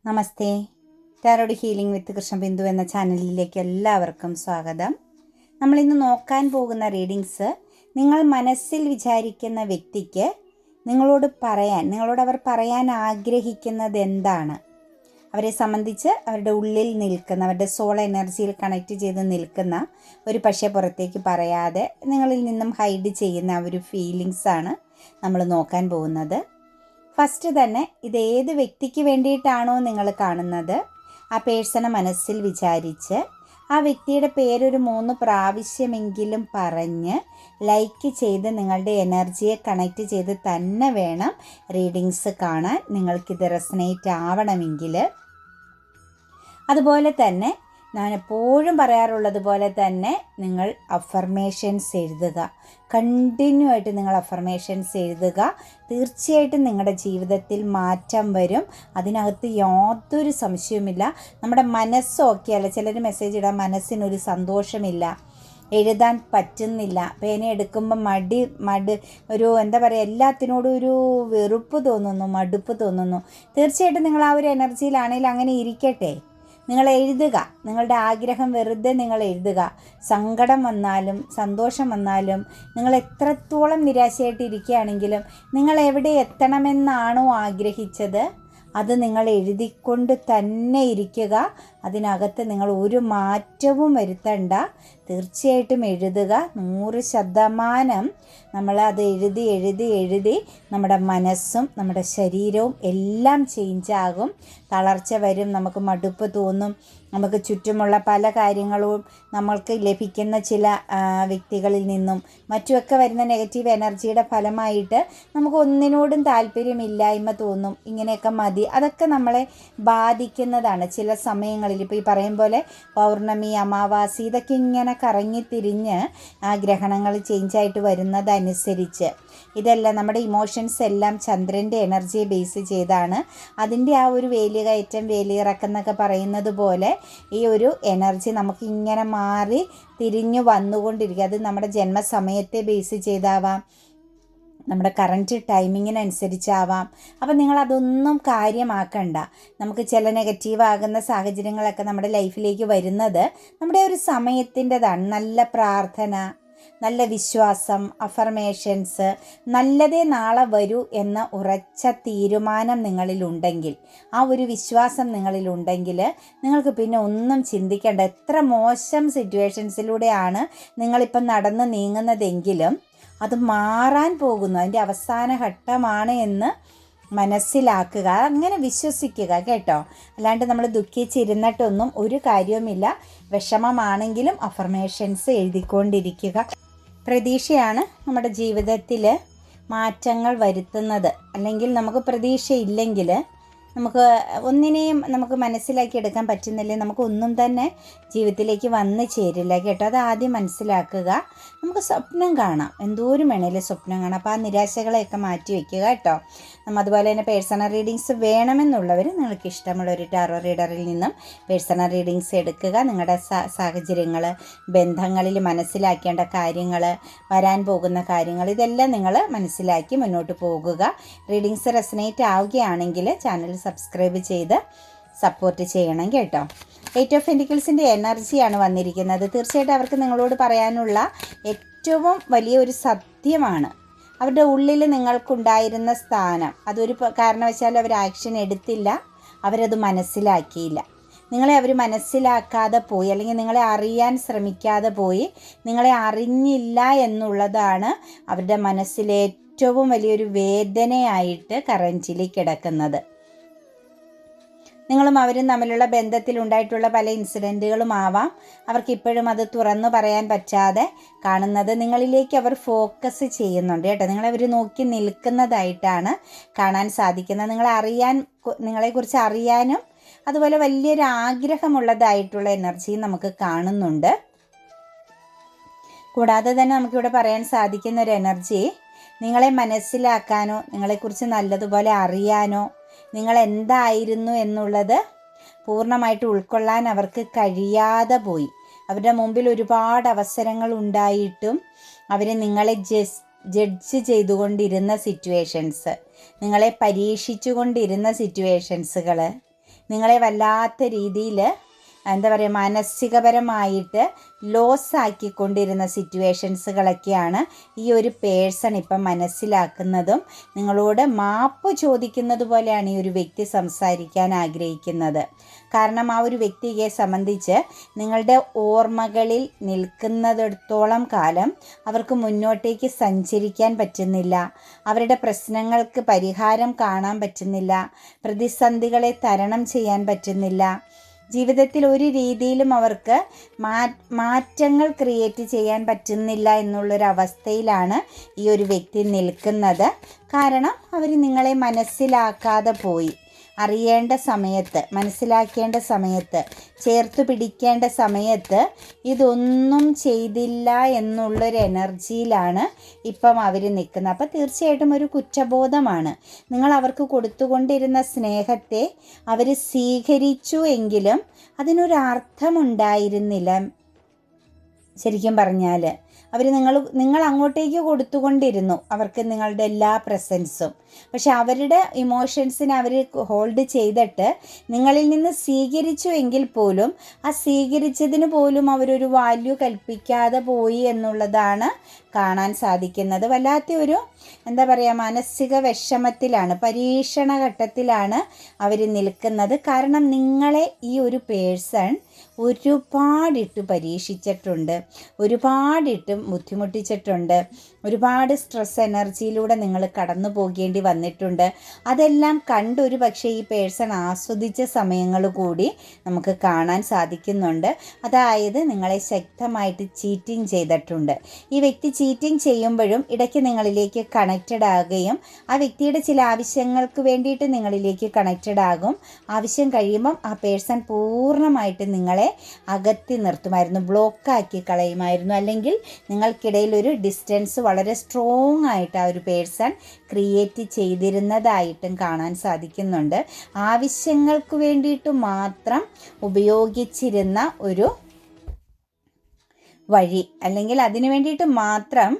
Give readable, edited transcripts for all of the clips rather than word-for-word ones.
നമസ്തേ. Tarot healing വിത്ത് കൃഷ്ണബിന്ദു എന്ന ചാനലിലേക്ക് എല്ലാവർക്കും സ്വാഗതം. നമ്മളിന്ന് നോക്കാൻ പോകുന്ന റീഡിങ്സ്, നിങ്ങൾ മനസ്സിൽ വിചാരിക്കുന്ന വ്യക്തിക്ക് നിങ്ങളോട് അവർ പറയാൻ ആഗ്രഹിക്കുന്നത് എന്താണ്, അവരെ സംബന്ധിച്ച് അവരുടെ ഉള്ളിൽ നിൽക്കുന്ന, അവരുടെ സോൾ എനർജിയിൽ കണക്റ്റ് ചെയ്ത് നിൽക്കുന്ന ഒരു പക്ഷേ പുറത്തേക്ക് പറയാതെ നിങ്ങളിൽ നിന്നും ഹൈഡ് ചെയ്യുന്ന ഒരു ഫീലിങ്സാണ് നമ്മൾ നോക്കാൻ പോകുന്നത്. ഫസ്റ്റ് തന്നെ ഇത് ഏത് വ്യക്തിക്ക് വേണ്ടിയിട്ടാണോ നിങ്ങൾ കാണുന്നത്, ആ പേഴ്സണെ മനസ്സിൽ വിചാരിച്ച് ആ വ്യക്തിയുടെ പേരൊരു 3 പ്രാവശ്യമെങ്കിലും പറഞ്ഞ് ലൈക്ക് ചെയ്ത് നിങ്ങളുടെ എനർജിയെ കണക്റ്റ് ചെയ്ത് തന്നെ വേണം റീഡിങ്സ് കാണാൻ, നിങ്ങൾക്കിത് റെസനേറ്റ് ആവണമെങ്കിൽ. അതുപോലെ തന്നെ ഞാൻ എപ്പോഴും പറയാറുള്ളത് പോലെ തന്നെ നിങ്ങൾ അഫർമേഷൻസ് എഴുതുക. കണ്ടിന്യൂ ആയിട്ട് നിങ്ങൾ അഫർമേഷൻസ് എഴുതുക. തീർച്ചയായിട്ടും നിങ്ങളുടെ ജീവിതത്തിൽ മാറ്റം വരും, അതിനകത്ത് യാതൊരു സംശയവുമില്ല. നമ്മുടെ മനസ്സ് ഓക്കെയല്ല. ചിലർ മെസ്സേജ് ഇടാൻ മനസ്സിനൊരു സന്തോഷമില്ല, എഴുതാൻ പറ്റുന്നില്ല, പേന എടുക്കുമ്പോൾ ഒരു എന്താ പറയുക, എല്ലാത്തിനോടും ഒരു വെറുപ്പ് തോന്നുന്നു, മടുപ്പ് തോന്നുന്നു. തീർച്ചയായിട്ടും നിങ്ങൾ ആ ഒരു എനർജിയിലാണെങ്കിൽ അങ്ങനെ ഇരിക്കട്ടെ. നിങ്ങൾ എഴുതുക, നിങ്ങളുടെ ആഗ്രഹം വെറുതെ നിങ്ങൾ എഴുതുക. സങ്കടം വന്നാലും സന്തോഷം വന്നാലും നിങ്ങൾ എത്രത്തോളം നിരാശയായിട്ട് ഇരിക്കുകയാണെങ്കിലും നിങ്ങൾ എവിടെ എത്തണമെന്നാണോ ആഗ്രഹിച്ചത് അത് നിങ്ങൾ എഴുതിക്കൊണ്ട് തന്നെ ഇരിക്കുക. അതിനകത്ത് നിങ്ങൾ ഒരു മാറ്റവും വരുത്തണ്ട. തീർച്ചയായിട്ടും എഴുതുക. 100% നമ്മളത് എഴുതി നമ്മുടെ മനസ്സും നമ്മുടെ ശരീരവും എല്ലാം ചേഞ്ചാകും. തളർച്ച വരും, നമുക്ക് മടുപ്പ് തോന്നും, നമുക്ക് ചുറ്റുമുള്ള പല കാര്യങ്ങളും നമ്മൾക്ക് ലഭിക്കുന്ന ചില വ്യക്തികളിൽ നിന്നും മറ്റുമൊക്കെ വരുന്ന നെഗറ്റീവ് എനർജിയുടെ ഫലമായിട്ട് നമുക്ക് ഒന്നിനോടും താല്പര്യമില്ലായ്മ തോന്നും. ഇങ്ങനെയൊക്കെ മതി, അതൊക്കെ നമ്മളെ ബാധിക്കുന്നതാണ് ചില സമയങ്ങളിൽ. ഇപ്പോൾ ഈ പറയും പോലെ പൗർണമി, അമാവാസി ഇതൊക്കെ ഇങ്ങനെ കറങ്ങിത്തിരിഞ്ഞ് ആ ഗ്രഹണങ്ങൾ ചേഞ്ചായിട്ട് വരുന്നതനുസരിച്ച് ഇതെല്ലാം നമ്മുടെ ഇമോഷൻസ് എല്ലാം ചന്ദ്രൻ്റെ എനർജിയെ ബേസ് ചെയ്താണ്. അതിൻ്റെ ആ ഒരു വേലികയറ്റം വേലിയിറക്കം എന്നൊക്കെ പറയുന്നത് പോലെ ഈ ഒരു എനർജി നമുക്ക് ഇങ്ങനെ മാറി തിരിഞ്ഞു വന്നുകൊണ്ടിരിക്കുക. അത് നമ്മുടെ ജന്മസമയത്തെ ബേസ് ചെയ്താവാം, നമ്മുടെ കറൻറ്റ് ടൈമിങ്ങിനനുസരിച്ചാവാം. അപ്പം നിങ്ങളതൊന്നും കാര്യമാക്കണ്ട. നമുക്ക് ചില നെഗറ്റീവാകുന്ന സാഹചര്യങ്ങളൊക്കെ നമ്മുടെ ലൈഫിലേക്ക് വരുന്നത് നമ്മുടെ ഒരു സമയത്തിൻ്റെതാണ്. നല്ല പ്രാർത്ഥന, നല്ല വിശ്വാസം, അഫർമേഷൻസ്, നല്ലതേ നാളെ വരൂ എന്ന ഉറച്ച തീരുമാനം നിങ്ങളിലുണ്ടെങ്കിൽ, ആ ഒരു വിശ്വാസം നിങ്ങളിലുണ്ടെങ്കിൽ നിങ്ങൾക്ക് പിന്നെ ഒന്നും ചിന്തിക്കേണ്ട. എത്ര മോശം സിറ്റുവേഷൻസിലൂടെയാണ് നിങ്ങളിപ്പം നടന്ന് നീങ്ങുന്നതെങ്കിലും അത് മാറാൻ പോകുന്നു, അതിൻ്റെ അവസാന ഘട്ടമാണ് എന്ന് മനസ്സിലാക്കുക. അങ്ങനെ വിശ്വസിക്കുക കേട്ടോ. അല്ലാണ്ട് നമ്മൾ ദുഃഖിച്ചിരുന്നിട്ടൊന്നും ഒരു കാര്യവുമില്ല. വിഷമമാണെങ്കിലും അഫർമേഷൻസ് എഴുതിക്കൊണ്ടിരിക്കുക. പ്രതീക്ഷയാണ് നമ്മുടെ ജീവിതത്തിൽ മാറ്റങ്ങൾ വരുത്തുന്നത്. അല്ലെങ്കിൽ നമുക്ക് പ്രതീക്ഷയില്ലെങ്കിൽ നമുക്ക് ഒന്നിനെയും നമുക്ക് മനസ്സിലാക്കിയെടുക്കാൻ പറ്റുന്നില്ലേ, നമുക്ക് ഒന്നും തന്നെ ജീവിതത്തിലേക്ക് വന്നു ചേരില്ല കേട്ടോ. അത് ആദ്യം മനസ്സിലാക്കുക. നമുക്ക് സ്വപ്നം കാണാം, എന്തോരം വേണേലും സ്വപ്നം കാണാം. അപ്പോൾ ആ നിരാശകളെയൊക്കെ മാറ്റി വയ്ക്കുക കേട്ടോ. അതുപോലെ തന്നെ പേഴ്സണൽ റീഡിങ്സ് വേണമെന്നുള്ളവർ നിങ്ങൾക്ക് ഇഷ്ടമുള്ള ഒരു ടാറോ റീഡറിൽ നിന്നും പേഴ്സണൽ റീഡിങ്സ് എടുക്കുക. നിങ്ങളുടെ സാഹചര്യങ്ങൾ, ബന്ധങ്ങളിൽ മനസ്സിലാക്കേണ്ട കാര്യങ്ങൾ, വരാൻ പോകുന്ന കാര്യങ്ങൾ, ഇതെല്ലാം നിങ്ങൾ മനസ്സിലാക്കി മുന്നോട്ട് പോകുക. റീഡിങ്സ് റെസനേറ്റ് ആവുകയാണെങ്കിൽ ചാനൽ സബ്സ്ക്രൈബ് ചെയ്ത് സപ്പോർട്ട് ചെയ്യണം കേട്ടോ. 8 ഓഫ് പെന്റിക്കിൾസിൻ്റെ എനർജിയാണ് വന്നിരിക്കുന്നത്. തീർച്ചയായിട്ടും അവർക്ക് നിങ്ങളോട് പറയാനുള്ള ഏറ്റവും വലിയൊരു സത്യമാണ് അവരുടെ ഉള്ളിൽ നിങ്ങൾക്കുണ്ടായിരുന്ന സ്ഥാനം. അതൊരു കാരണവശാലും അവർ ആക്ഷൻ എടുത്തില്ല, അവരത് മനസ്സിലാക്കിയില്ല. നിങ്ങളെ അവർ മനസ്സിലാക്കാതെ പോയി, അല്ലെങ്കിൽ നിങ്ങളെ അറിയാൻ ശ്രമിക്കാതെ പോയി, നിങ്ങളെ അറിഞ്ഞില്ല എന്നുള്ളതാണ് അവരുടെ മനസ്സിലെ ഏറ്റവും വലിയൊരു വേദനയായിട്ട് കറൻറ്റിൽ കിടക്കുന്നത്. നിങ്ങളും അവരും തമ്മിലുള്ള ബന്ധത്തിലുണ്ടായിട്ടുള്ള പല ഇൻസിഡൻറ്റുകളും ആവാം അവർക്ക് ഇപ്പോഴും അത് തുറന്നു പറയാൻ പറ്റാതെ കാണുന്നത്. നിങ്ങളിലേക്ക് അവർ ഫോക്കസ് ചെയ്യുന്നുണ്ട് കേട്ടോ. നിങ്ങളവർ നോക്കി നിൽക്കുന്നതായിട്ടാണ് കാണാൻ സാധിക്കുന്നത്. നിങ്ങളെക്കുറിച്ച് അറിയാനും അതുപോലെ വലിയൊരു ആഗ്രഹമുള്ളതായിട്ടുള്ള എനർജിയും നമുക്ക് കാണുന്നുണ്ട്. കൂടാതെ തന്നെ നമുക്കിവിടെ പറയാൻ സാധിക്കുന്ന ഒരു എനർജി, നിങ്ങളെ മനസ്സിലാക്കാനോ നിങ്ങളെക്കുറിച്ച് നല്ലതുപോലെ അറിയാനോ നിങ്ങൾ എന്തായിരുന്നു എന്നുള്ളത് പൂർണ്ണമായിട്ട് ഉൾക്കൊള്ളാൻ അവർക്ക് കഴിയാതെ പോയി. അവരുടെ മുമ്പിൽ ഒരുപാട് അവസരങ്ങൾ ഉണ്ടായിട്ടും അവർ നിങ്ങളെ ജഡ്ജ് ചെയ്തുകൊണ്ടിരുന്ന സിറ്റുവേഷൻസ്, നിങ്ങളെ പരീക്ഷിച്ചു കൊണ്ടിരുന്ന സിറ്റുവേഷൻസുകൾ, നിങ്ങളെ വല്ലാത്ത രീതിയിൽ എന്താ പറയുക, മാനസികപരമായിട്ട് ലോസ് ആക്കിക്കൊണ്ടിരുന്ന സിറ്റുവേഷൻസുകളൊക്കെയാണ് ഈ ഒരു പേഴ്സൺ ഇപ്പം മനസ്സിലാക്കുന്നതും നിങ്ങളോട് മാപ്പ് ചോദിക്കുന്നത് പോലെയാണ് ഈ ഒരു വ്യക്തി സംസാരിക്കാൻ ആഗ്രഹിക്കുന്നത്. കാരണം ആ ഒരു വ്യക്തിയെ സംബന്ധിച്ച് നിങ്ങളുടെ ഓർമ്മകളിൽ നിൽക്കുന്നിടത്തോളം കാലം അവർക്ക് മുന്നോട്ടേക്ക് സഞ്ചരിക്കാൻ പറ്റുന്നില്ല, അവരുടെ പ്രശ്നങ്ങൾക്ക് പരിഹാരം കാണാൻ പറ്റുന്നില്ല, പ്രതിസന്ധികളെ തരണം ചെയ്യാൻ പറ്റുന്നില്ല. ജീവിതത്തിൽ ഒരു രീതിയിലും അവർക്ക് മാറ്റങ്ങൾ ക്രിയേറ്റ് ചെയ്യാൻ പറ്റുന്നില്ല എന്നുള്ളൊരവസ്ഥയിലാണ് ഈ ഒരു വ്യക്തി നിൽക്കുന്നത്. കാരണം അവർ നിങ്ങളെ മനസ്സിലാക്കാതെ പോയി. അറിയേണ്ട സമയത്ത്, മനസ്സിലാക്കേണ്ട സമയത്ത്, ചേർത്ത് പിടിക്കേണ്ട സമയത്ത് ഇതൊന്നും ചെയ്തില്ല എന്നുള്ളൊരു എനർജിയിലാണ് ഇപ്പം അവർ നിൽക്കുന്നത്. അപ്പോൾ തീർച്ചയായിട്ടും ഒരു കുറ്റബോധമാണ്. നിങ്ങൾ അവർക്ക് കൊടുത്തുകൊണ്ടിരുന്ന സ്നേഹത്തെ അവർ സ്വീകരിച്ചു എങ്കിലും അതിനൊരർത്ഥമുണ്ടായിരുന്നില്ല. ശരിക്കും പറഞ്ഞാൽ നിങ്ങൾ അങ്ങോട്ടേക്ക് കൊടുത്തുകൊണ്ടിരുന്നു അവർക്ക് നിങ്ങളുടെ എല്ലാ പ്രസൻസും. പക്ഷെ അവരുടെ ഇമോഷൻസിനെ അവർ ഹോൾഡ് ചെയ്തിട്ട് നിങ്ങളിൽ നിന്ന് സ്വീകരിച്ചു എങ്കിൽ പോലും ആ സ്വീകരിച്ചതിന് പോലും അവരൊരു വാല്യൂ കൽപ്പിക്കാതെ പോയി എന്നുള്ളതാണ് കാണാൻ സാധിക്കുന്നത്. വല്ലാത്ത ഒരു എന്താ പറയുക, മാനസിക വിഷമത്തിലാണ്, പരീക്ഷണ ഘട്ടത്തിലാണ് അവർ നിൽക്കുന്നത്. കാരണം നിങ്ങളെ ഈ ഒരു പേഴ്സൺ ഒരുപാടിട്ട് പരീക്ഷിച്ചിട്ടുണ്ട്, ഒരുപാടിട്ട് ബുദ്ധിമുട്ടിച്ചിട്ടുണ്ട്, ഒരുപാട് സ്ട്രെസ് എനർജിയിലൂടെ നിങ്ങൾ കടന്നു പോകേണ്ടി വന്നിട്ടുണ്ട്. അതെല്ലാം കണ്ടൊരു പക്ഷേ ഈ പേഴ്സൺ ആസ്വദിച്ച സമയങ്ങൾ കൂടി നമുക്ക് കാണാൻ സാധിക്കുന്നുണ്ട്. അതായത് നിങ്ങളെ ശക്തമായിട്ട് ചീറ്റിംഗ് ചെയ്തിട്ടുണ്ട്. ഈ വ്യക്തി ചീറ്റിംഗ് ചെയ്യുമ്പോഴും ഇടയ്ക്ക് നിങ്ങളിലേക്ക് കണക്റ്റഡ് ആകുകയും ആ വ്യക്തിയുടെ ചില ആവശ്യങ്ങൾക്ക് വേണ്ടിയിട്ട് നിങ്ങളിലേക്ക് കണക്റ്റഡ് ആകും. ആവശ്യം കഴിയുമ്പം ആ പേഴ്സൺ പൂർണ്ണമായിട്ട് നിങ്ങളെ അകറ്റി നിർത്തുമായിരുന്നു, ബ്ലോക്കാക്കി കളയുമായിരുന്നു. അല്ലെങ്കിൽ നിങ്ങൾക്കിടയിൽ ഒരു ഡിസ്റ്റൻസ് വളരെ സ്ട്രോങ് ആയിട്ട് ആ ഒരു പേഴ്സൺ ക്രിയേറ്റ് ചെയ്തിരുന്നതായിട്ടും കാണാൻ സാധിക്കുന്നുണ്ട്. ആവശ്യങ്ങൾക്ക് വേണ്ടിയിട്ട് മാത്രം ഉപയോഗിച്ചിരുന്ന ഒരു വഴി, അല്ലെങ്കിൽ അതിനു വേണ്ടിയിട്ട് മാത്രം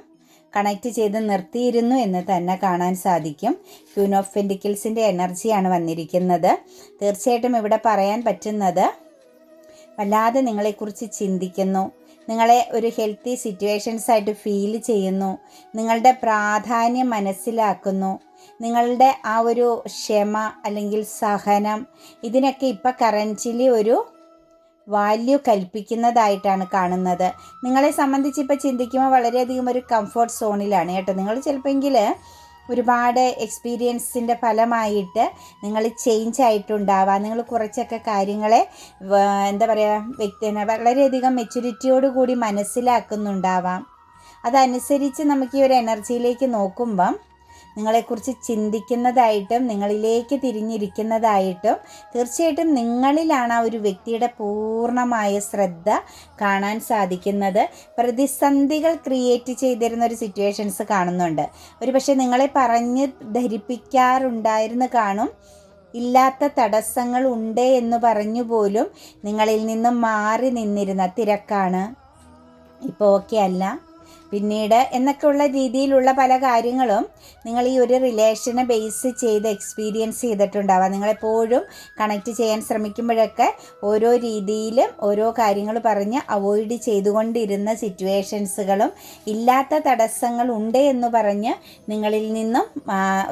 കണക്റ്റ് ചെയ്ത് നിർത്തിയിരുന്നു എന്ന് തന്നെ കാണാൻ സാധിക്കും. ക്വീൻ ഓഫ് പെൻറ്റിക്കിൾസിൻ്റെ എനർജിയാണ് വന്നിരിക്കുന്നത്. തീർച്ചയായിട്ടും ഇവിടെ പറയാൻ പറ്റുന്നത് വല്ലാതെ നിങ്ങളെക്കുറിച്ച് ചിന്തിക്കുന്നു, നിങ്ങളെ ഒരു ഹെൽത്തി സിറ്റുവേഷൻസ് ആയിട്ട് ഫീൽ ചെയ്യുന്നു, നിങ്ങളുടെ പ്രാധാന്യം മനസ്സിലാക്കുന്നു, നിങ്ങളുടെ ആ ഒരു ക്ഷമ അല്ലെങ്കിൽ സഹനം ഇതിനൊക്കെ ഇപ്പം കറൻറ്റ്ലി ഒരു വാല്യൂ കൽപ്പിക്കുന്നതായിട്ടാണ് കാണുന്നത്. നിങ്ങളെ സംബന്ധിച്ച് ഇപ്പോൾ ചിന്തിക്കുമ്പോൾ വളരെയധികം ഒരു കംഫർട്ട് സോണിലാണ് കേട്ടോ. നിങ്ങൾ ചിലപ്പോൾ ഒരുപാട് എക്സ്പീരിയൻസിൻ്റെ ഫലമായിട്ട് നിങ്ങൾ ചേഞ്ച് ആയിട്ടുണ്ടാവാം. നിങ്ങൾ കുറച്ചൊക്കെ കാര്യങ്ങളെ എന്താ പറയുക, വളരെയധികം മെച്യൂരിറ്റിയോട് കൂടി മനസ്സിലാക്കുന്നുണ്ടാവാം. അതനുസരിച്ച് നമുക്ക് ഈ ഒരു എനർജിയിലേക്ക് നോക്കുമ്പം നിങ്ങളെക്കുറിച്ച് ചിന്തിക്കുന്നതായിട്ടും നിങ്ങളിലേക്ക് തിരിഞ്ഞിരിക്കുന്നതായിട്ടും തീർച്ചയായിട്ടും നിങ്ങളിലാണ് ആ ഒരു വ്യക്തിയുടെ പൂർണ്ണമായ ശ്രദ്ധ കാണാൻ സാധിക്കുന്നത്. പ്രതിസന്ധികൾ ക്രിയേറ്റ് ചെയ്തിരുന്ന ഒരു സിറ്റുവേഷൻസ് കാണുന്നുണ്ട്. ഒരു പക്ഷേ നിങ്ങളെ പറഞ്ഞ് ധരിപ്പിക്കാറുണ്ടായിരുന്നു കാണും. ഇല്ലാത്ത തടസ്സങ്ങൾ ഉണ്ട് എന്ന് പറഞ്ഞു പോലും നിങ്ങളിൽ നിന്നും മാറി നിന്നിരുന്ന തിരക്കാണ്, ഇപ്പോൾ ഓക്കെ അല്ല, പിന്നീട് എന്നൊക്കെയുള്ള രീതിയിലുള്ള പല കാര്യങ്ങളും നിങ്ങൾ ഈ ഒരു റിലേഷനെ ബേസ് ചെയ്ത് എക്സ്പീരിയൻസ് ചെയ്തിട്ടുണ്ടാവാം. നിങ്ങളെപ്പോഴും കണക്റ്റ് ചെയ്യാൻ ശ്രമിക്കുമ്പോഴൊക്കെ ഓരോ രീതിയിലും ഓരോ കാര്യങ്ങൾ പറഞ്ഞ് അവോയ്ഡ് ചെയ്തുകൊണ്ടിരുന്ന സിറ്റുവേഷൻസുകളും ഇല്ലാത്ത തടസ്സങ്ങൾ ഉണ്ട് എന്ന് പറഞ്ഞ് നിങ്ങളിൽ നിന്നും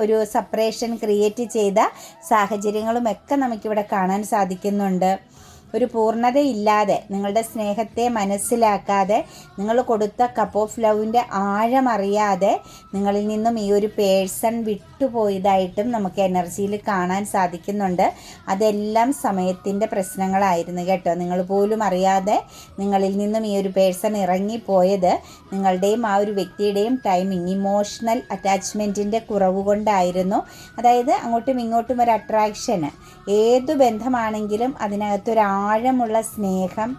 ഒരു സെപ്പറേഷൻ ക്രിയേറ്റ് ചെയ്ത സാഹചര്യങ്ങളുമൊക്കെ നമുക്കിവിടെ കാണാൻ സാധിക്കുന്നുണ്ട്. ഒരു പൂർണ്ണതയില്ലാതെ, നിങ്ങളുടെ സ്നേഹത്തെ മനസ്സിലാക്കാതെ, നിങ്ങൾ കൊടുത്ത കപ്പ് ഓഫ് ലവിൻ്റെ ആഴമറിയാതെ നിങ്ങളിൽ നിന്നും ഈ ഒരു പേഴ്സൺ വിട്ടുപോയതായിട്ടും നമുക്ക് എനർജിയിൽ കാണാൻ സാധിക്കുന്നുണ്ട്. അതെല്ലാം സമയത്തിൻ്റെ പ്രശ്നങ്ങളായിരുന്നു കേട്ടോ. നിങ്ങൾ പോലും അറിയാതെ നിങ്ങളിൽ നിന്നും ഈ ഒരു പേഴ്സൺ ഇറങ്ങിപ്പോയത് നിങ്ങളുടെയും ആ ഒരു വ്യക്തിയുടെയും ടൈമിങ്, ഇമോഷണൽ അറ്റാച്ച്മെൻറ്റിൻ്റെ കുറവ് കൊണ്ടായിരുന്നു. അതായത് അങ്ങോട്ടും ഇങ്ങോട്ടും ഒരു അട്രാക്ഷന്, ഏതു ബന്ധമാണെങ്കിലും അതിനകത്തൊരു ആഴമുള്ള സ്നേഹം,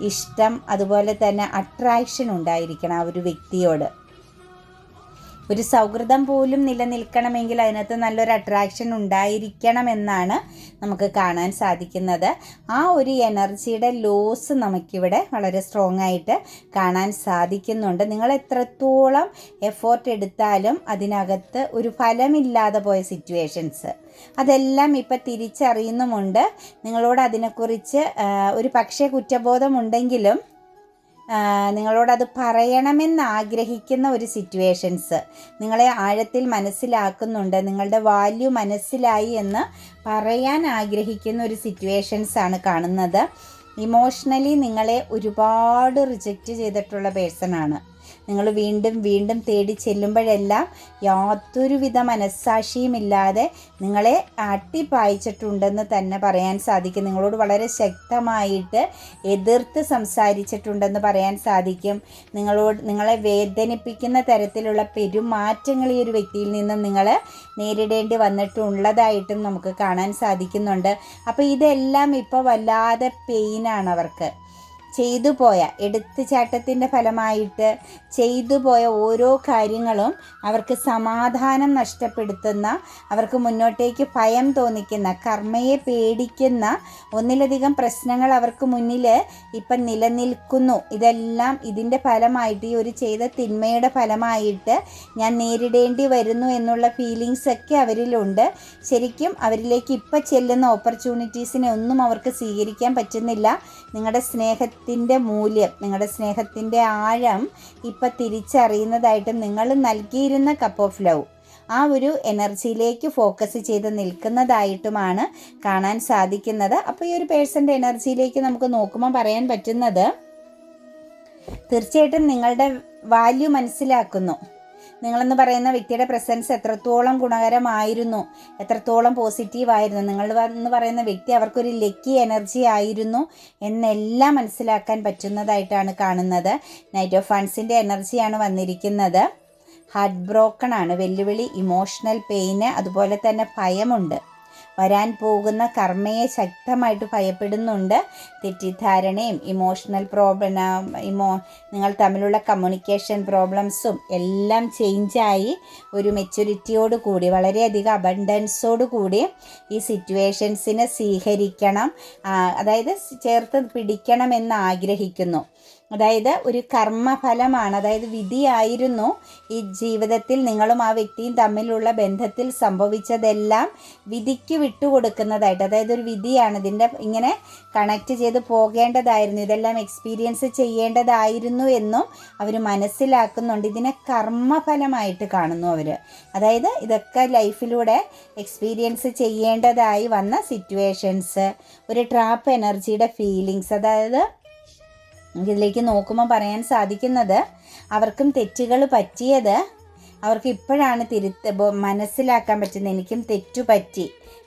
ഇഷ്ടം, അതുപോലെ തന്നെ അട്രാക്ഷൻ ഉണ്ടായിരിക്കണം ആ ഒരു വ്യക്തിയോട്. ഒരു സൗഹൃദം പോലും നിലനിൽക്കണമെങ്കിൽ അതിനകത്ത് നല്ലൊരു അട്രാക്ഷൻ ഉണ്ടായിരിക്കണമെന്നാണ് നമുക്ക് കാണാൻ സാധിക്കുന്നത്. ആ ഒരു എനർജിയുടെ ലോസ് നമുക്കിവിടെ വളരെ സ്ട്രോങ് ആയിട്ട് കാണാൻ സാധിക്കുന്നുണ്ട്. നിങ്ങൾ എത്രത്തോളം എഫോർട്ട് എടുത്താലും അതിനകത്ത് ഒരു ഫലമില്ലാതെ പോയ സിറ്റുവേഷൻസ് അതെല്ലാം ഇപ്പം തിരിച്ചറിയുന്നുമുണ്ട്. നിങ്ങളോട് അതിനെക്കുറിച്ച് ഒരു പക്ഷേ കുറ്റബോധമുണ്ടെങ്കിലും നിങ്ങളോടത് പറയണമെന്ന് ആഗ്രഹിക്കുന്ന ഒരു സിറ്റുവേഷൻസ് നിങ്ങളെ ആഴത്തിൽ മനസ്സിലാക്കുന്നുണ്ട്. നിങ്ങളുടെ വാല്യൂ മനസ്സിലായി എന്ന് പറയാൻ ആഗ്രഹിക്കുന്ന ഒരു സിറ്റുവേഷൻസാണ് കാണുന്നത്. ഇമോഷണലി നിങ്ങളെ ഒരുപാട് റിജക്റ്റ് ചെയ്തിട്ടുള്ള പേഴ്സണാണ്. നിങ്ങൾ വീണ്ടും വീണ്ടും തേടി ചെല്ലുമ്പോഴെല്ലാം യാതൊരുവിധ മനസ്സാക്ഷിയുമില്ലാതെ നിങ്ങളെ അട്ടിപ്പായിച്ചിട്ടുണ്ടെന്ന് തന്നെ പറയാൻ സാധിക്കും. നിങ്ങളോട് വളരെ ശക്തമായിട്ട് എതിർത്ത് സംസാരിച്ചിട്ടുണ്ടെന്ന് പറയാൻ സാധിക്കും. നിങ്ങളെ വേദനിപ്പിക്കുന്ന തരത്തിലുള്ള പെരുമാറ്റങ്ങൾ ഈ ഒരു വ്യക്തിയിൽ നിന്നും നിങ്ങൾ നേരിടേണ്ടി വന്നിട്ടുള്ളതായിട്ടും നമുക്ക് കാണാൻ സാധിക്കുന്നുണ്ട്. അപ്പോൾ ഇതെല്ലാം ഇപ്പോൾ വല്ലാതെ പെയിനാണ് അവർക്ക്. ചെയ്തു പോയ എടുത്തുചാട്ടത്തിൻ്റെ ഫലമായിട്ട് ചെയ്തു പോയ ഓരോ കാര്യങ്ങളും അവർക്ക് സമാധാനം നഷ്ടപ്പെടുത്തുന്ന, അവർക്ക് മുന്നോട്ടേക്ക് ഭയം തോന്നിക്കുന്ന, കർമ്മയെ പേടിക്കുന്ന ഒന്നിലധികം പ്രശ്നങ്ങൾ അവർക്ക് മുന്നിൽ ഇപ്പം നിലനിൽക്കുന്നു. ഇതെല്ലാം ഇതിൻ്റെ ഫലമായിട്ട്, ഈ ഒരു ചെയ്ത തിന്മയുടെ ഫലമായിട്ട് ഞാൻ നേരിടേണ്ടി വരുന്നു എന്നുള്ള ഫീലിങ്സൊക്കെ അവരിലുണ്ട്. ശരിക്കും അവരിലേക്ക് ഇപ്പം ചെല്ലുന്ന ഓപ്പർച്യൂണിറ്റീസിനെ ഒന്നും അവർക്ക് സ്വീകരിക്കാൻ പറ്റുന്നില്ല. നിങ്ങളുടെ സ്നേഹത്തിൻ്റെ മൂല്യം, നിങ്ങളുടെ സ്നേഹത്തിൻ്റെ ആഴം ഇപ്പം തിരിച്ചറിയുന്നതായിട്ടും നിങ്ങൾ നൽകിയിരുന്ന കപ്പ് ഓഫ് ലവ് ആ ഒരു എനർജിയിലേക്ക് ഫോക്കസ് ചെയ്ത് നിൽക്കുന്നതായിട്ടുമാണ് കാണാൻ സാധിക്കുന്നത്. അപ്പോൾ ഈ ഒരു പേഴ്സൻ്റെ എനർജിയിലേക്ക് നമുക്ക് നോക്കുമ്പോൾ പറയാൻ പറ്റുന്നത്, തീർച്ചയായിട്ടും നിങ്ങളുടെ വാല്യൂ മനസ്സിലാക്കുന്നു. നിങ്ങളെന്ന് പറയുന്ന വ്യക്തിയുടെ പ്രസൻസ് എത്രത്തോളം ഗുണകരമായിരുന്നു, എത്രത്തോളം പോസിറ്റീവായിരുന്നു, നിങ്ങൾ എന്ന് പറയുന്ന വ്യക്തി അവർക്കൊരു ലക്കി എനർജി ആയിരുന്നു എന്നെല്ലാം മനസ്സിലാക്കാൻ പറ്റുന്നതായിട്ടാണ് കാണുന്നത്. നൈറ്റ് ഓഫ് വൺസിൻ്റെ എനർജിയാണ് വന്നിരിക്കുന്നത്. ഹാർട്ട് ബ്രോക്കൺ ആണ്, വെല്ലുവിളി, ഇമോഷണൽ പെയിന്, അതുപോലെ തന്നെ ഭയമുണ്ട്. വരാൻ പോകുന്ന കർമ്മയെ ശക്തമായിട്ട് ഭയപ്പെടുന്നുണ്ട്. തെറ്റിദ്ധാരണയും ഇമോഷണൽ നിങ്ങൾ തമ്മിലുള്ള കമ്മ്യൂണിക്കേഷൻ പ്രോബ്ലംസും എല്ലാം ചേഞ്ചായി ഒരു മെച്യൂരിറ്റിയോട് കൂടി, വളരെയധികം അബണ്ടൻസോട് കൂടി ഈ സിറ്റുവേഷൻസിനെ സ്വീകരിക്കണം, അതായത് ചേർത്ത് പിടിക്കണമെന്ന് ആഗ്രഹിക്കുന്നു. അതായത് ഒരു കർമ്മഫലമാണ്, അതായത് വിധിയായിരുന്നു ഈ ജീവിതത്തിൽ നിങ്ങളും ആ വ്യക്തിയും തമ്മിലുള്ള ബന്ധത്തിൽ സംഭവിച്ചതെല്ലാം വിധിക്ക് വിട്ടുകൊടുക്കുന്നതായിട്ട്, അതായത് ഒരു വിധിയാണ്, ഇതിൻ്റെ ഇങ്ങനെ കണക്റ്റ് ചെയ്ത് പോകേണ്ടതായിരുന്നു, ഇതെല്ലാം എക്സ്പീരിയൻസ് ചെയ്യേണ്ടതായിരുന്നു എന്നും അവർ മനസ്സിലാക്കുന്നുണ്ട്. ഇതിനെ കർമ്മഫലമായിട്ട് കാണുന്നു അവർ. അതായത് ഇതൊക്കെ ലൈഫിലൂടെ എക്സ്പീരിയൻസ് ചെയ്യേണ്ടതായി വന്ന സിറ്റുവേഷൻസ്, ഒരു ട്രാപ്പ് എനർജിയുടെ ഫീലിങ്സ്. അതായത് ഇതിലേക്ക് നോക്കുമ്പോൾ പറയാൻ സാധിക്കുന്നത്, അവർക്കും തെറ്റുകൾ പറ്റിയത് അവർക്ക് ഇപ്പോഴാണ് മനസ്സിലാക്കാൻ പറ്റുന്നത്. എനിക്കും തെറ്റുപറ്റി,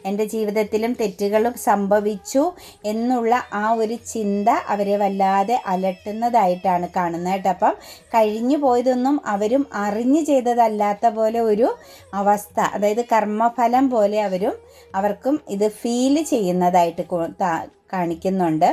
എൻ്റെ ജീവിതത്തിലും തെറ്റുകളും സംഭവിച്ചു എന്നുള്ള ആ ഒരു ചിന്ത അവരെ വല്ലാതെ അലട്ടുന്നതായിട്ടാണ് കാണുന്നത് കേട്ടോ. അപ്പം കഴിഞ്ഞു പോയതൊന്നും അവരും അറിഞ്ഞു ചെയ്തതല്ലാത്ത പോലെ ഒരു അവസ്ഥ, അതായത് കർമ്മഫലം പോലെ അവർക്കും ഇത് ഫീൽ ചെയ്യുന്നതായിട്ട് കാണിക്കുന്നുണ്ട്.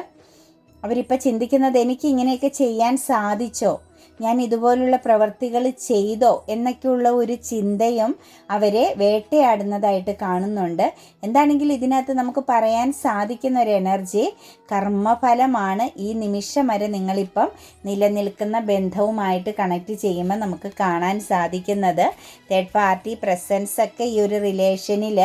അവരിപ്പോൾ ചിന്തിക്കുന്നത്, എനിക്ക് ഇങ്ങനെയൊക്കെ ചെയ്യാൻ സാധിച്ചോ, ഞാൻ ഇതുപോലുള്ള പ്രവൃത്തികൾ ചെയ്തോ എന്നൊക്കെയുള്ള ഒരു ചിന്തയും അവരെ വേട്ടയാടുന്നതായിട്ട് കാണുന്നുണ്ട്. എന്താണെങ്കിലും ഇതിനകത്ത് നമുക്ക് പറയാൻ സാധിക്കുന്ന ഒരു എനർജി കർമ്മഫലമാണ്. ഈ നിമിഷം വരെ നിങ്ങളിപ്പം നിലനിൽക്കുന്ന ബന്ധവുമായിട്ട് കണക്ട് ചെയ്യുമ്പോൾ നമുക്ക് കാണാൻ സാധിക്കുന്നത് തേർഡ് പാർട്ടി പ്രസൻസ് ഒക്കെ ഈ ഒരു റിലേഷനിൽ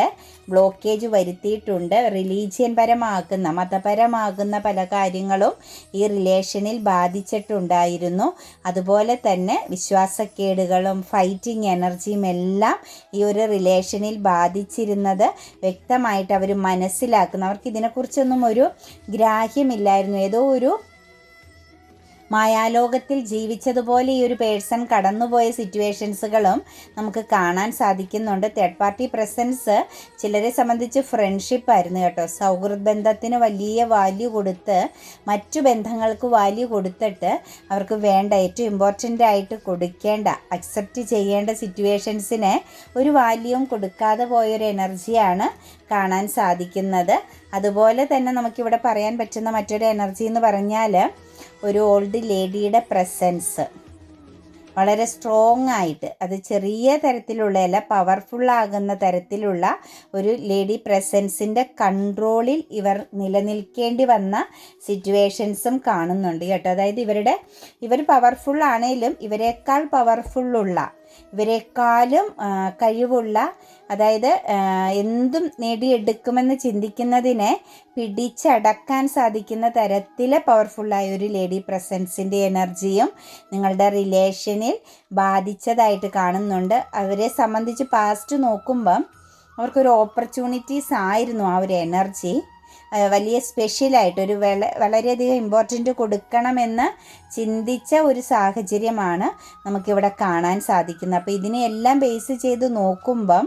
ബ്ലോക്കേജ് വരുത്തിയിട്ടുണ്ട്. റിലീജിയൻ പരമാകുന്ന, മതപരമാകുന്ന പല കാര്യങ്ങളും ഈ റിലേഷനിൽ ബാധിച്ചിട്ടുണ്ടായിരുന്നു. അതുപോലെ തന്നെ വിശ്വാസക്കേടുകളും ഫൈറ്റിംഗ് എനർജിയും എല്ലാം ഈ ഒരു റിലേഷനിൽ ബാധിച്ചിരുന്നത് വ്യക്തമായിട്ട് അവർ മനസ്സിലാക്കുന്നു. അവർക്ക് ഇതിനെക്കുറിച്ചൊന്നും ഒരു ഗ്രാഹ്യമില്ലായിരുന്നു. ഏതോ ഒരു മായാലോകത്തിൽ ജീവിച്ചതുപോലെ ഈ ഒരു പേഴ്സൺ കടന്നുപോയ സിറ്റുവേഷൻസുകളും നമുക്ക് കാണാൻ സാധിക്കുന്നുണ്ട്. തേർഡ് പാർട്ടി പ്രസൻസ് ചിലരെ സംബന്ധിച്ച് ഫ്രണ്ട്ഷിപ്പായിരുന്നു കേട്ടോ. സൗഹൃദ ബന്ധത്തിന് വലിയ വാല്യൂ കൊടുത്ത് മറ്റു ബന്ധങ്ങൾക്ക് വാല്യൂ കൊടുത്തിട്ട് അവർക്ക് വേണ്ട, ഏറ്റവും ഇമ്പോർട്ടൻ്റ് ആയിട്ട് കൊടുക്കേണ്ട, അക്സെപ്റ്റ് ചെയ്യേണ്ട സിറ്റുവേഷൻസിന് ഒരു വാല്യൂവും കൊടുക്കാതെ പോയൊരു എനർജിയാണ് കാണാൻ സാധിക്കുന്നത്. അതുപോലെ തന്നെ നമുക്കിവിടെ പറയാൻ പറ്റുന്ന മറ്റൊരു എനർജി എന്ന് പറഞ്ഞാൽ ഒരു ഓൾഡ് ലേഡിയുടെ പ്രസൻസ്. വളരെ സ്ട്രോങ് ആയിട്ട്, അത് ചെറിയ തരത്തിലുള്ളതല്ല, പവർഫുള്ളാകുന്ന തരത്തിലുള്ള ഒരു ലേഡി പ്രസൻസിൻ്റെ കൺട്രോളിൽ ഇവർ നിലനിൽക്കേണ്ടി വന്ന സിറ്റുവേഷൻസും കാണുന്നുണ്ട് കേട്ടോ. അതായത് ഇവർ പവർഫുൾ ആണെങ്കിലും ഇവരെക്കാൾ പവർഫുള്ളുള്ള, ഇവരെക്കാളും കഴിവുള്ള, അതായത് എന്തും നേടിയെടുക്കുമെന്ന് ചിന്തിക്കുന്നതിനെ പിടിച്ചടക്കാൻ സാധിക്കുന്ന തരത്തിൽ പവർഫുള്ളായ ഒരു ലേഡി പ്രസൻസിൻ്റെ എനർജിയും നിങ്ങളുടെ റിലേഷനിൽ ബാധിച്ചതായിട്ട് കാണുന്നുണ്ട്. അവരെ സംബന്ധിച്ച് പാസ്റ്റ് നോക്കുമ്പം അവർക്കൊരു ഓപ്പർച്യൂണിറ്റീസ് ആയിരുന്നു ആ ഒരു എനർജി. വലിയ സ്പെഷ്യലായിട്ട് വളരെയധികം ഇമ്പോർട്ടൻ്റ് കൊടുക്കണമെന്ന് ചിന്തിച്ച ഒരു സാഹചര്യമാണ് നമുക്കിവിടെ കാണാൻ സാധിക്കുന്നത്. അപ്പോൾ ഇതിനെയെല്ലാം ബേസ് ചെയ്ത് നോക്കുമ്പം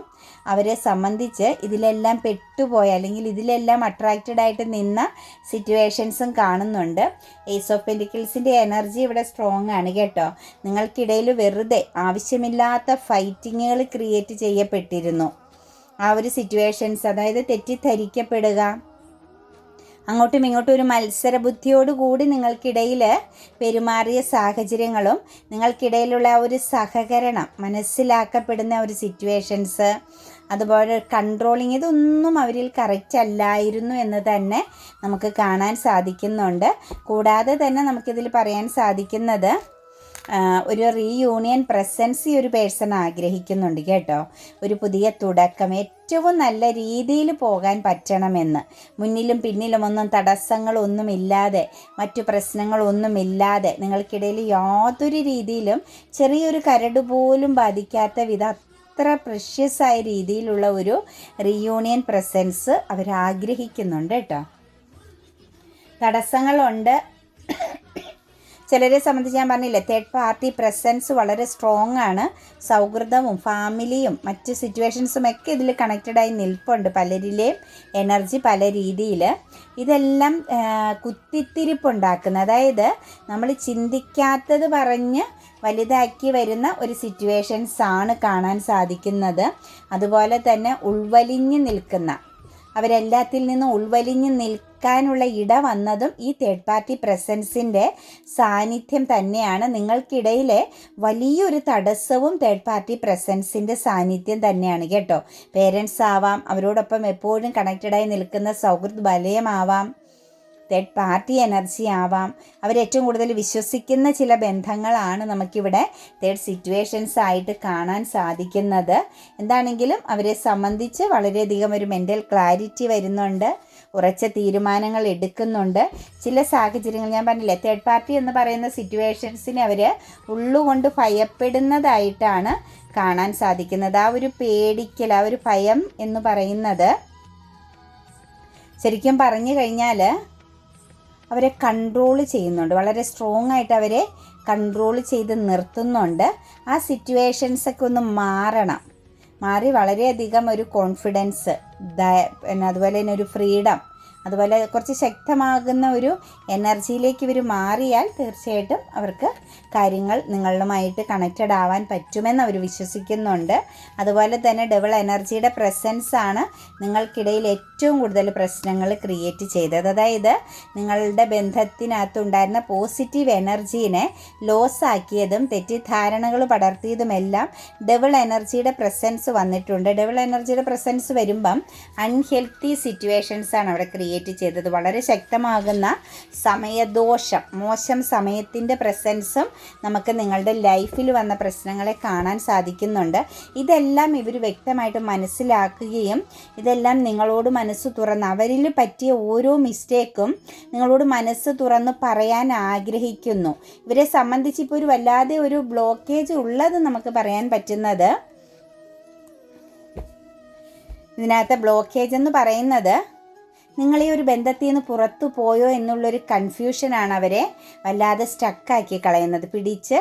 അവരെ സംബന്ധിച്ച് ഇതിലെല്ലാം പെട്ടുപോയ, അല്ലെങ്കിൽ ഇതിലെല്ലാം അട്രാക്റ്റഡ് ആയിട്ട് നിന്ന സിറ്റുവേഷൻസും കാണുന്നുണ്ട്. ഏസ് ഓഫ് പെൻറ്റിക്കിൾസിൻ്റെ എനർജി ഇവിടെ സ്ട്രോങ് ആണ് കേട്ടോ. നിങ്ങൾക്കിടയിൽ വെറുതെ ആവശ്യമില്ലാത്ത ഫൈറ്റിങ്ങുകൾ ക്രിയേറ്റ് ചെയ്യപ്പെട്ടിരുന്നു. ആ ഒരു സിറ്റുവേഷൻസ്, അതായത് തെറ്റിദ്ധരിക്കപ്പെടുക, അങ്ങോട്ടും ഇങ്ങോട്ടും ഒരു മത്സരബുദ്ധിയോടുകൂടി നിങ്ങൾക്കിടയിൽ പെരുമാറിയ സാഹചര്യങ്ങളും നിങ്ങൾക്കിടയിലുള്ള ആ ഒരു സഹകരണം മനസ്സിലാക്കപ്പെടുന്ന ഒരു സിറ്റുവേഷൻസ്, അതുപോലെ കൺട്രോളിങ്, ഇതൊന്നും അവരിൽ കറക്റ്റ് അല്ലായിരുന്നു എന്ന് തന്നെ നമുക്ക് കാണാൻ സാധിക്കുന്നുണ്ട്. കൂടാതെ തന്നെ നമുക്കിതിൽ പറയാൻ സാധിക്കുന്നത് ഒരു റീയൂണിയൻ പ്രസൻസ് ഈ ഒരു പേഴ്സൺ ആഗ്രഹിക്കുന്നുണ്ട് കേട്ടോ. ഒരു പുതിയ തുടക്കം ഏറ്റവും നല്ല രീതിയിൽ പോകാൻ പറ്റണമെന്ന്, മുന്നിലും പിന്നിലും ഒന്നും തടസ്സങ്ങളൊന്നുമില്ലാതെ, മറ്റു പ്രശ്നങ്ങളൊന്നുമില്ലാതെ, നിങ്ങൾക്കിടയിൽ യാതൊരു രീതിയിലും ചെറിയൊരു കരട് പോലും ബാധിക്കാത്ത വിധം അത്ര പ്രഷ്യസ് ആയ രീതിയിലുള്ള ഒരു റീയൂണിയൻ പ്രസൻസ് അവരാഗ്രഹിക്കുന്നുണ്ട് കേട്ടോ. തടസ്സങ്ങളുണ്ട്. ചിലരെ സംബന്ധിച്ച് ഞാൻ പറഞ്ഞില്ലേ, തേർഡ് പാർട്ടി പ്രസൻസ് വളരെ സ്ട്രോങ് ആണ്. സൗഹൃദവും ഫാമിലിയും മറ്റ് സിറ്റുവേഷൻസും ഒക്കെ ഇതിൽ കണക്റ്റഡായി നിൽപ്പുണ്ട്. പലരിലെയും എനർജി പല രീതിയിൽ. ഇതെല്ലാം കുത്തിത്തിരിപ്പുണ്ടാക്കുന്ന, അതായത് നമ്മൾ ചിന്തിക്കാത്തത് പറഞ്ഞ് വലുതാക്കി വരുന്ന ഒരു സിറ്റുവേഷൻസ് ആണ് കാണാൻ സാധിക്കുന്നത്. അതുപോലെ തന്നെ ഉൾവലിഞ്ഞ് നിൽക്കുന്ന, അവരെല്ലാത്തിൽ നിന്നും ഉൾവലിഞ്ഞ് നിൽക്കാനുള്ള ഇട വന്നതും ഈ തേർഡ് പാർട്ടി പ്രസൻസിൻ്റെ സാന്നിധ്യം തന്നെയാണ്. നിങ്ങൾക്കിടയിലെ വലിയൊരു തടസ്സവും തേർഡ് പാർട്ടി പ്രസൻസിൻ്റെ സാന്നിധ്യം തന്നെയാണ് കേട്ടോ. പേരൻസ് ആവാം, അവരോടൊപ്പം എപ്പോഴും കണക്റ്റഡായി നിൽക്കുന്ന സൗഹൃദ വലയമാവാം, തേർഡ് പാർട്ടി എനർജി ആവാം. അവരേറ്റവും കൂടുതൽ വിശ്വസിക്കുന്ന ചില ബന്ധങ്ങളാണ് നമുക്കിവിടെ തേർഡ് സിറ്റുവേഷൻസ് ആയിട്ട് കാണാൻ സാധിക്കുന്നത്. എന്താണെങ്കിലും അവരെ സംബന്ധിച്ച് വളരെയധികം ഒരു മെൻ്റൽ ക്ലാരിറ്റി വരുന്നുണ്ട്, ഉറച്ച തീരുമാനങ്ങൾ എടുക്കുന്നുണ്ട്. ചില സാഹചര്യങ്ങൾ ഞാൻ പറഞ്ഞില്ലേ, തേർഡ് പാർട്ടി എന്ന് പറയുന്ന സിറ്റുവേഷൻസിനെ അവർ ഉള്ളുകൊണ്ട് ഭയപ്പെടുന്നതായിട്ടാണ് കാണാൻ സാധിക്കുന്നത്. ആ ഒരു പേടിക്കൽ, ആ ഒരു ഭയം എന്ന് പറയുന്നത് ശരിക്കും പറഞ്ഞു കഴിഞ്ഞാൽ അവരെ കൺട്രോൾ ചെയ്യുന്നുണ്ട്, വളരെ സ്ട്രോങ് ആയിട്ട് അവരെ കൺട്രോൾ ചെയ്ത് നിർത്തുന്നുണ്ട്. ആ സിറ്റുവേഷൻസൊക്കെ ഒന്ന് മാറി വളരെയധികം ഒരു കോൺഫിഡൻസ്, അതുപോലെ തന്നെ ഒരു ഫ്രീഡം, അതുപോലെ കുറച്ച് ശക്തമാകുന്ന ഒരു എനർജിയിലേക്ക് ഇവർ മാറിയാൽ തീർച്ചയായിട്ടും അവർക്ക് കാര്യങ്ങൾ നിങ്ങളുമായിട്ട് കണക്റ്റഡ് ആവാൻ പറ്റുമെന്ന് അവർ വിശ്വസിക്കുന്നുണ്ട്. അതുപോലെ തന്നെ ഡബിൾ എനർജിയുടെ പ്രസൻസ് ആണ് നിങ്ങൾക്കിടയിൽ ഏറ്റവും കൂടുതൽ പ്രശ്നങ്ങൾ ക്രിയേറ്റ് ചെയ്തത്. അതായത് നിങ്ങളുടെ ബന്ധത്തിനകത്തുണ്ടായിരുന്ന പോസിറ്റീവ് എനർജീനെ ലോസ് ആക്കിയതും തെറ്റിദ്ധാരണകൾ പടർത്തിയതുമെല്ലാം ഡബിൾ എനർജിയുടെ പ്രസൻസ് വന്നിട്ടുണ്ട്. ഡബിൾ എനർജിയുടെ പ്രസൻസ് വരുമ്പം അൺഹെൽത്തി സിറ്റുവേഷൻസ് ആണ് അവിടെ ക്രിയേറ്റ് ചെയ്തത്. വളരെ ശക്തമാകുന്ന സമയദോഷം, മോശം സമയത്തിൻ്റെ പ്രസൻസും നമുക്ക് നിങ്ങളുടെ ലൈഫിൽ വന്ന പ്രശ്നങ്ങളെ കാണാൻ സാധിക്കുന്നുണ്ട്. ഇതെല്ലാം ഇവർ വ്യക്തമായിട്ട് മനസ്സിലാക്കുകയും ഇതെല്ലാം നിങ്ങളോട് മനസ്സ് തുറന്ന്, അവരിൽ പറ്റിയ ഓരോ മിസ്റ്റേക്കും നിങ്ങളോട് മനസ്സ് തുറന്ന് പറയാൻ ആഗ്രഹിക്കുന്നു. ഇവരെ സംബന്ധിച്ച് ഇപ്പോൾ ഒരു വല്ലാതെ ഒരു ബ്ലോക്കേജ് ഉള്ളത് നമുക്ക് പറയാൻ പറ്റുന്നത്, ഇതിനകത്ത് ബ്ലോക്കേജ് എന്ന് പറയുന്നത് നിങ്ങൾ ഈ ഒരു ബന്ധത്തിൽ നിന്ന് പുറത്തു പോയോ എന്നുള്ളൊരു കൺഫ്യൂഷനാണ് അവരെ വല്ലാതെ സ്റ്റക്കാക്കി കളയുന്നത്. പിടിച്ച്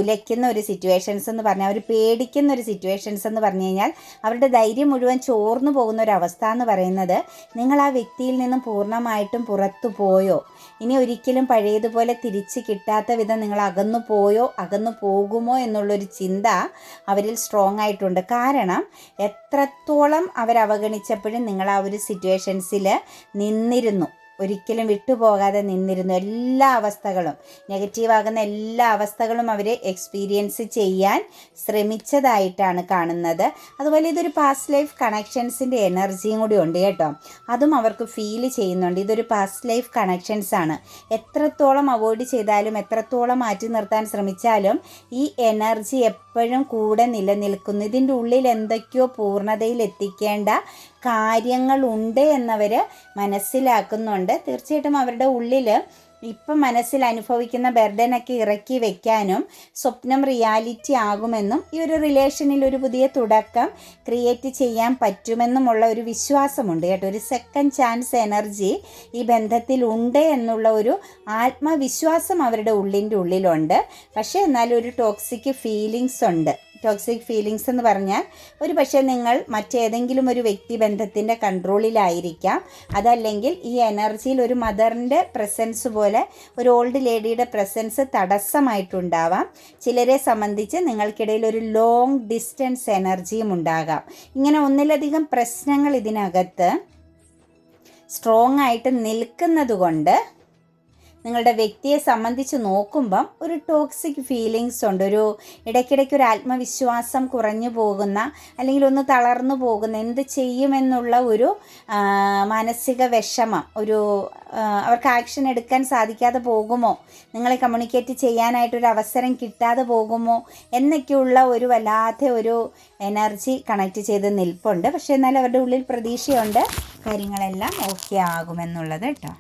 ഉലയ്ക്കുന്ന ഒരു സിറ്റുവേഷൻസ് എന്ന് പറഞ്ഞാൽ, അവർ പേടിക്കുന്ന ഒരു സിറ്റുവേഷൻസ് എന്ന് പറഞ്ഞു കഴിഞ്ഞാൽ അവരുടെ ധൈര്യം മുഴുവൻ ചോർന്നു പോകുന്ന ഒരു അവസ്ഥ എന്ന് പറയുന്നത്, നിങ്ങൾ ആ വ്യക്തിയിൽ നിന്നും പൂർണ്ണമായിട്ടും പുറത്തു പോയോ, ഇനി ഒരിക്കലും പഴയതുപോലെ തിരിച്ച് കിട്ടാത്ത വിധം നിങ്ങൾ അകന്നു പോയോ, അകന്നു പോകുമോ എന്നുള്ളൊരു ചിന്ത അവരിൽ സ്ട്രോങ് ആയിട്ടുണ്ട്. കാരണം എത്രത്തോളം അവരവഗണിച്ചപ്പോഴും നിങ്ങൾ ആ ഒരു സിറ്റുവേഷൻസിൽ നിന്നിരുന്നു. ഒരിക്കലും വിട്ടുപോകാതെ നിന്നിരുന്നു. എല്ലാ അവസ്ഥകളും, നെഗറ്റീവാകുന്ന എല്ലാ അവസ്ഥകളും അവർ എക്സ്പീരിയൻസ് ചെയ്യാൻ ശ്രമിച്ചതായിട്ടാണ് കാണുന്നത്. അതുപോലെ ഇതൊരു പാസ്റ്റ് ലൈഫ് കണക്ഷൻസിൻ്റെ എനർജിയും കൂടി ഉണ്ട് കേട്ടോ. അതും അവർക്ക് ഫീൽ ചെയ്യുന്നുണ്ട്. ഇതൊരു പാസ്റ്റ് ലൈഫ് കണക്ഷൻസ് ആണ്. എത്രത്തോളം അവോയ്ഡ് ചെയ്താലും, എത്രത്തോളം മാറ്റി നിർത്താൻ ശ്രമിച്ചാലും ഈ എനർജി എപ്പോഴും കൂടെ നിലനിൽക്കുന്നു. ഇതിൻ്റെ ഉള്ളിൽ എന്തൊക്കെയോ പൂർണ്ണതയിൽ എത്തിക്കേണ്ട കാര്യങ്ങളുണ്ട് എന്നവർ മനസ്സിലാക്കുന്നുണ്ട്. തീർച്ചയായിട്ടും അവരുടെ ഉള്ളിൽ ഇപ്പം മനസ്സിൽ അനുഭവിക്കുന്ന ബർഡനൊക്കെ ഇറക്കി വെക്കാനും സ്വപ്നം റിയാലിറ്റി ആകുമെന്നും ഈ ഒരു റിലേഷനിൽ ഒരു പുതിയ തുടക്കം ക്രിയേറ്റ് ചെയ്യാൻ പറ്റുമെന്നുമുള്ള ഒരു വിശ്വാസമുണ്ട് കേട്ടോ. ഒരു സെക്കൻഡ് ചാൻസ് എനർജി ഈ ബന്ധത്തിൽ ഉണ്ട് എന്നുള്ള ഒരു ആത്മവിശ്വാസം അവരുടെ ഉള്ളിലുണ്ട്. പക്ഷേ എന്നാലും ഒരു ടോക്സിക് ഫീലിങ്സ് ഉണ്ട്. ടോക്സിക് ഫീലിങ്സ് എന്ന് പറഞ്ഞാൽ ഒരു പക്ഷേ നിങ്ങൾ മറ്റേതെങ്കിലും ഒരു വ്യക്തി ബന്ധത്തിൻ്റെ കൺട്രോളിലായിരിക്കാം. അതല്ലെങ്കിൽ ഈ എനർജിയിൽ ഒരു മദറിൻ്റെ പ്രസൻസ് പോലെ ഒരു ഓൾഡ് ലേഡിയുടെ പ്രസൻസ് തടസ്സമായിട്ടുണ്ടാവാം. ചിലരെ സംബന്ധിച്ച് നിങ്ങൾക്കിടയിൽ ഒരു ലോങ് ഡിസ്റ്റൻസ് എനർജിയും ഉണ്ടാകാം. ഇങ്ങനെ ഒന്നിലധികം പ്രശ്നങ്ങൾ ഇതിനകത്ത് സ്ട്രോങ് ആയിട്ട് നിൽക്കുന്നത് കൊണ്ട് നിങ്ങളുടെ വ്യക്തിയെ സംബന്ധിച്ച് നോക്കുമ്പം ഒരു ടോക്സിക് ഫീലിങ്സ് ഉണ്ട്. ഒരു ഇടയ്ക്കിടയ്ക്ക് ഒരു ആത്മവിശ്വാസം കുറഞ്ഞു പോകുന്ന, അല്ലെങ്കിൽ ഒന്ന് തളർന്നു പോകുന്ന, എന്ത് ചെയ്യുമെന്നുള്ള ഒരു മാനസിക വിഷമം, ഒരു അവർക്ക് ആക്ഷൻ എടുക്കാൻ സാധിക്കാതെ പോകുമോ, നിങ്ങളെ കമ്മ്യൂണിക്കേറ്റ് ചെയ്യാനായിട്ടൊരു അവസരം കിട്ടാതെ പോകുമോ എന്നൊക്കെയുള്ള ഒരു വല്ലാത്ത ഒരു എനർജി കണക്ട് ചെയ്ത് നിൽപ്പുണ്ട്. പക്ഷേ എന്നാൽ അവരുടെ ഉള്ളിൽ പ്രതീക്ഷയുണ്ട് കാര്യങ്ങളെല്ലാം ഓക്കെ ആകുമെന്നുള്ളത് കേട്ടോ.